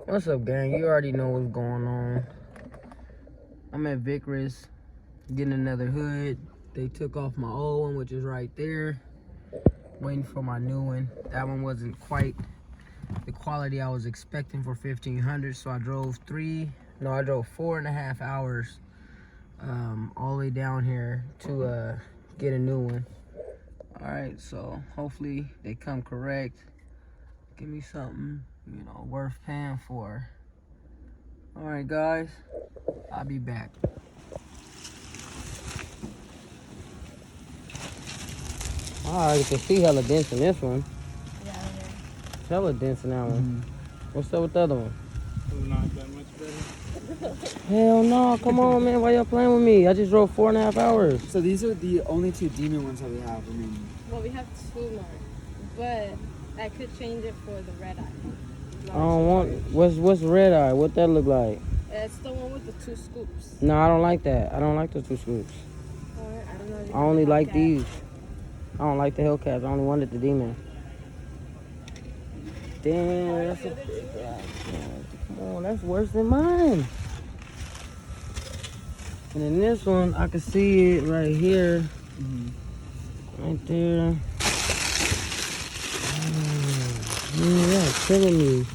What's up, gang? You already know what's going on. I'm at Vicrez getting another hood. They took off my old one, which is right there. Waiting for my new one. That one wasn't quite the quality I was expecting for 1500, so I drove 4.5 hours all the way down here to get a new one. All right, so hopefully they come correct. Give me something, you know, worth paying for. All right, guys, I'll be back. Oh, you can see hella dents in this one. Yeah, okay. Hella dents in that one. What's up with the other one? Not that much better. Hell no, come on, man. Why y'all playing with me? I just drove 4.5 hours. So these are the only two demon ones that we have remaining. Well, we have two more, but I could change it for the red eye. I don't want. What's red eye? What that look like? It's the one with the 2 scoops. No, I don't like that. I don't like the 2 scoops. Or, I don't know. If you I only have like Hellcat. these. I don't like the Hellcats. I only wanted the demon. Damn, that's a big guy. Come on, that's worse than mine. And in this one, I can see it right here. Right there. Yeah, that's killing me.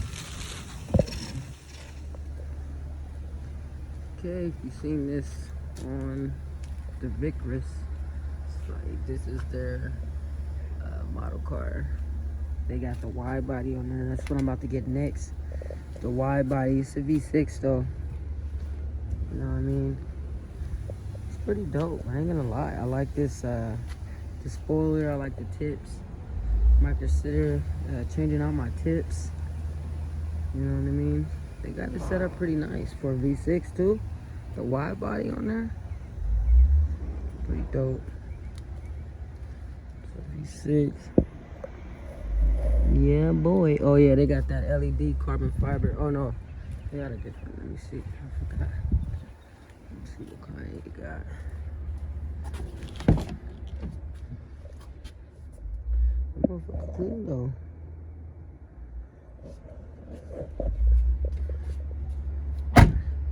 Okay, if you've seen this on the Vicrez, it's like this is their model car. They got the wide body on there. That's what I'm about to get next. The wide body. It's a V6 though. You know what I mean? It's pretty dope. I ain't gonna lie. I like this the spoiler. I like the tips. Might consider changing out my tips. You know what I mean? They got it set up pretty nice for a V6 too. The wide body on there. Pretty dope. So V6. Yeah, boy. Oh, yeah, they got that LED carbon fiber. Oh, no. They got a different. Let me see. I forgot. Let me see what kind they got. That motherfucker clean, though.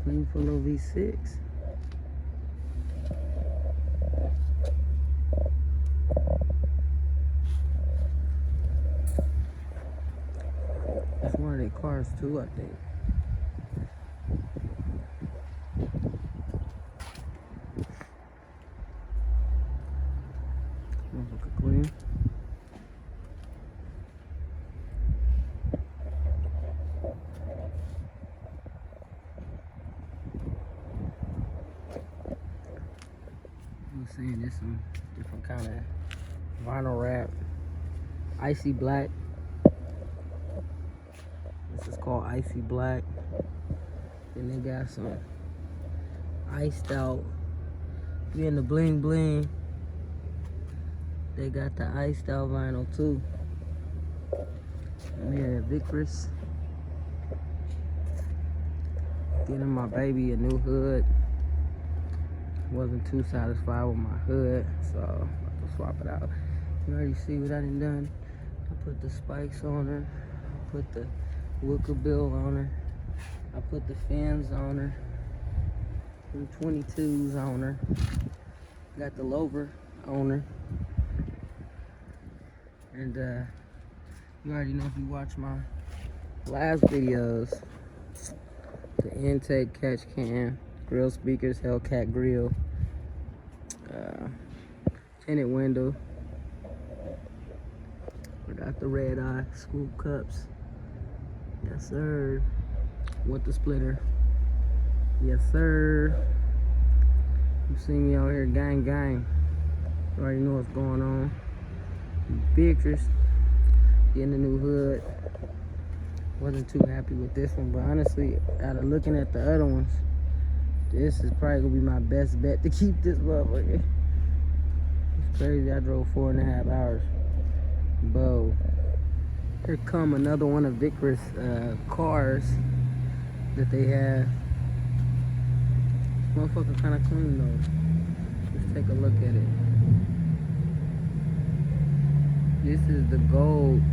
Clean for a little V6. That's one of their cars too, I think. Motherfucker clean. I'm saying this some different kind of vinyl wrap. Icy black. This is called Icy Black. Then they got some iced out. Being the bling bling, they got the iced out vinyl too. I'm here at Vicrez. Getting my baby a new hood. Wasn't too satisfied with my hood, so I'm about to swap it out. You already see what I done. I put the spikes on her. I put the wicker bill on her. I put the fins on her. Some 22s on her. Got the lower on her. And you already know if you watch my last videos. The intake catch cam, grill speakers, Hellcat grill, tinted window. I got the red eye scoop cups. Yes, sir. With the splitter. Yes, sir. You see me out here, gang, gang. You already know what's going on. Vicrez. Getting a new hood. Wasn't too happy with this one, but honestly, out of looking at the other ones, this is probably gonna be my best bet to keep this motherfucker. It's crazy. I drove 4.5 hours. Bo. Here come another one of Vicrez cars that they have. This motherfucker kind of clean though. Let's take a look at it. This is the gold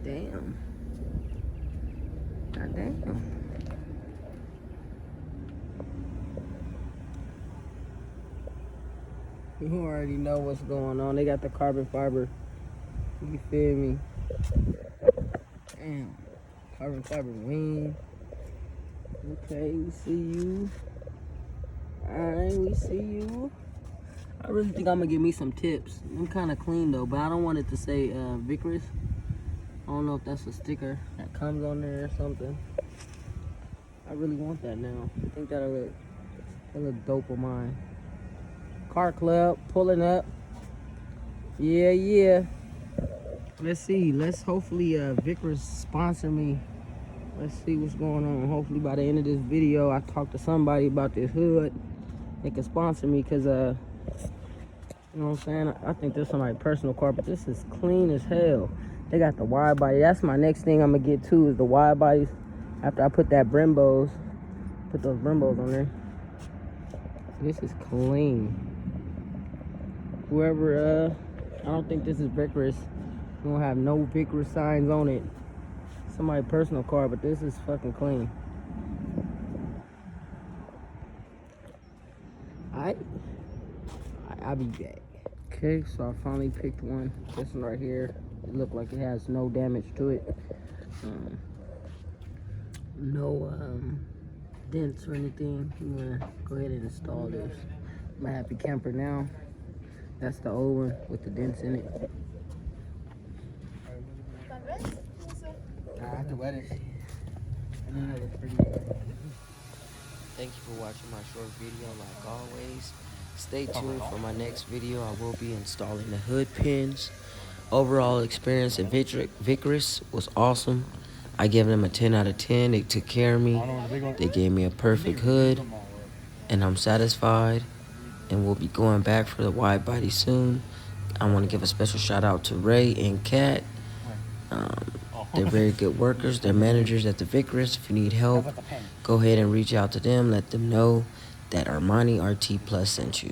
Damn. God damn. You already know what's going on. They got the carbon fiber. You feel me? Damn. Carbon fiber wing. Okay, we see you. Alright, we see you. I really think I'm gonna give me some tips. I'm kind of clean though, but I don't want it to say Vicrez. I don't know if that's a sticker that comes on there or something. I really want that now. I think that'll look dope on mine. Car club pulling up. Yeah, yeah. Let's see. Let's hopefully Vicrez sponsor me. Let's see what's going on. Hopefully by the end of this video, I talk to somebody about this hood. They can sponsor me because you know what I'm saying? I think this is somebody's personal car, but this is clean as hell. They got the wide body. That's my next thing I'm gonna get to is the wide bodies. After I put that Brembos, put those Brembos on there. This is clean. Whoever, I don't think this is Vicrez. We don't have no Vicrez signs on it. Somebody's personal car, but this is fucking clean. I'll be back. Okay, so I finally picked one. This one right here. It looked like it has no damage to it. No dents or anything. I'm gonna go ahead and install this. My happy camper now. That's the old one with the dents in it. I have to wet it. Thank you for watching my short video. Like always, stay tuned for my next video. I will be installing the hood pins. Overall experience at Vicrez was awesome. I gave them a 10 out of 10. They took care of me. They gave me a perfect hood, and I'm satisfied. And we'll be going back for the wide body soon. I want to give a special shout out to Ray and Kat. They're very good workers. They're managers at the Vicrez. If you need help, go ahead and reach out to them. Let them know that Armani RT Plus sent you.